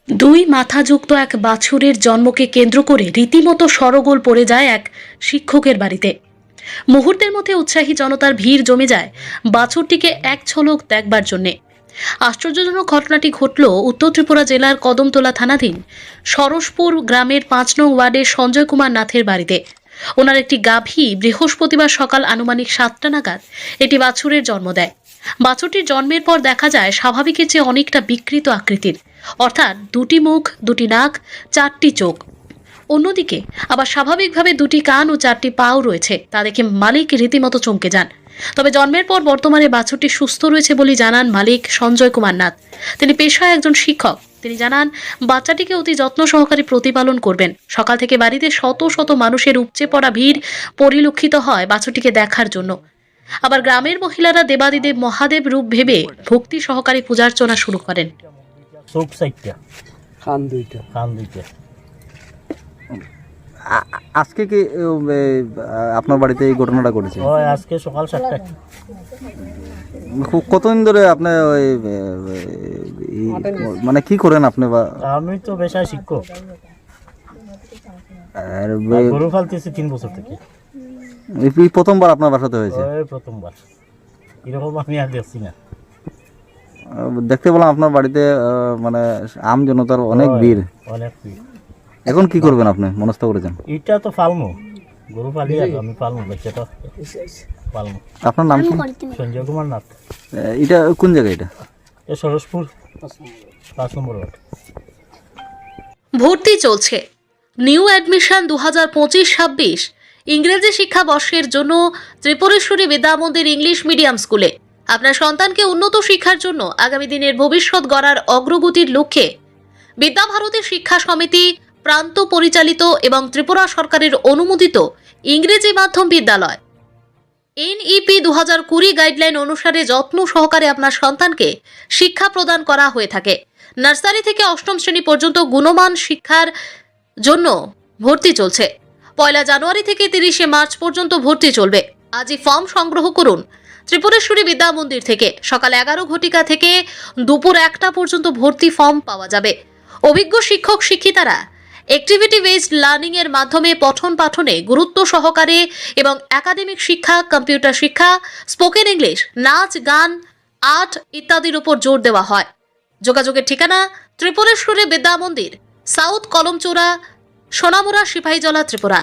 দুই মাথাযুক্ত এক বাছুরের জন্মকে কেন্দ্র করে রীতিমতো সরগোল পড়ে যায় এক শিক্ষকের বাড়িতে। মুহূর্তের মধ্যে উৎসাহী জনতার ভিড় জমে যায় বাছুরটিকে এক ঝলক দেখবার জন্যে। আশ্চর্যজনক ঘটনাটি ঘটল উত্তর ত্রিপুরা জেলার কদমতলা থানাধীন সরসপুর গ্রামের ৫ নং ওয়ার্ডের সঞ্জয় কুমার নাথের বাড়িতে। ওনার একটি গাভী বৃহস্পতিবার সকাল আনুমানিক ৭টা নাগাদ একটি বাছুরের জন্ম দেয়। বাছুরটির জন্মের পর দেখা যায় স্বাভাবিকের চেয়ে অনেকটা বিকৃত আকৃতির, অর্থাৎ দুটি মুখ, দুটি নাক, 4টি চোখ। অন্যদিকে আবার স্বাভাবিকভাবে দুটি কান ও 4টি পাও রয়েছে। তা দেখে মালিক রীতিমতো চমকে যান। তবে জন্মের পর বর্তমানে বাছুরটি সুস্থ রয়েছে বলে জানান মালিক সঞ্জয় কুমার নাথ। তিনি পেশায় একজন শিক্ষক। তিনি জানান বাচ্চাটিকে অতি যত্ন সহকারে প্রতিপালন করবেন। সকাল থেকে বাড়িতে শত শত মানুষের উপচে পড়া ভিড় পরিলক্ষিত হয় বাছুরটিকে দেখার জন্য। আবার গ্রামের মহিলারা দেবাদিদেব মহাদেব রূপ ভেবে ভক্তি সহকারে পূজার্চনা শুরু করেন। চোখ চারটা, খান দুইটা। কান দুইটা। আজকে কি আপনার বাড়িতে এই ঘটনাটা ঘটেছে? ওই আজকে সকাল 7টায়। কতদিন ধরে আপনি ওই মানে কি করেন আপনি? বা আমি তো পেশায় শিক্ষক, আর গরু পালতেছি 3 বছর থেকে। এই প্রথমবার আপনার বাসাতে হয়েছে? ওই প্রথমবার, এরকম আমি আর দেখছি না। দেখতে পেলাম আপনার বাড়িতে মানে আম জনতার অনেক ভিড়। অনেক ভিড়। এখন কি করবেন আপনি মনস্থ করেছেন? এটা তো পালমু, গরু পালি আর আমি পালমু, বাচ্চাটা পালমু। আপনার নাম কি? সঞ্জয় কুমার নাথ। এটা কোন জায়গা? এটা এ সরসপুর 5 নম্বর ওয়ার্ড। ভর্তি চলছে। নিউ অ্যাডমিশন 2025-26 ইংরেজি শিক্ষাবর্ষের জন্য ত্রিপুরেশ্বরী বিদ্যা মন্দির ইংলিশ মিডিয়াম স্কুলে আপনার সন্তানকে উন্নত শিক্ষার জন্য আগামী দিনের ভবিষ্যৎ গড়ার অগ্রগতির লক্ষ্যে বিদ্যাভারতী শিক্ষা সমিতি প্রান্ত পরিচালিত এবং ত্রিপুরা সরকারের অনুমোদিত ইংরেজি মাধ্যম বিদ্যালয় NEP 2020 গাইডলাইন অনুসারে যত্ন সহকারে আপনার সন্তানকে শিক্ষা প্রদান করা হয়ে থাকে। নার্সারি থেকে 8ম শ্রেণী পর্যন্ত গুণমান শিক্ষার জন্য ভর্তি চলছে। 1 জানুয়ারি থেকে 30 মার্চ পর্যন্ত ভর্তি চলবে। আজই ফর্ম সংগ্রহ করুন ত্রিপুরেশ্বরী বিদ্যা মন্দির থেকে। সকাল 11 ঘটিকা থেকে দুপুর 1টা পর্যন্ত ভর্তি ফর্ম পাওয়া যাবে। অভিজ্ঞ শিক্ষক শিক্ষিকারা অ্যাক্টিভিটি বেসড লার্নিং এর মাধ্যমে পঠন পাঠনে গুরুত্ব সহকারে এবং একাডেমিক শিক্ষা, কম্পিউটার শিক্ষা, স্পোকেন ইংলিশ, নাচ, গান, আর্ট ইত্যাদির উপর জোর দেওয়া হয়। যোগাযোগের ঠিকানা ত্রিপুরেশ্বরী বিদ্যা মন্দির, সাউথ কলমচৌড়া, সোনামুড়া, সিপাহীজলা, ত্রিপুরা।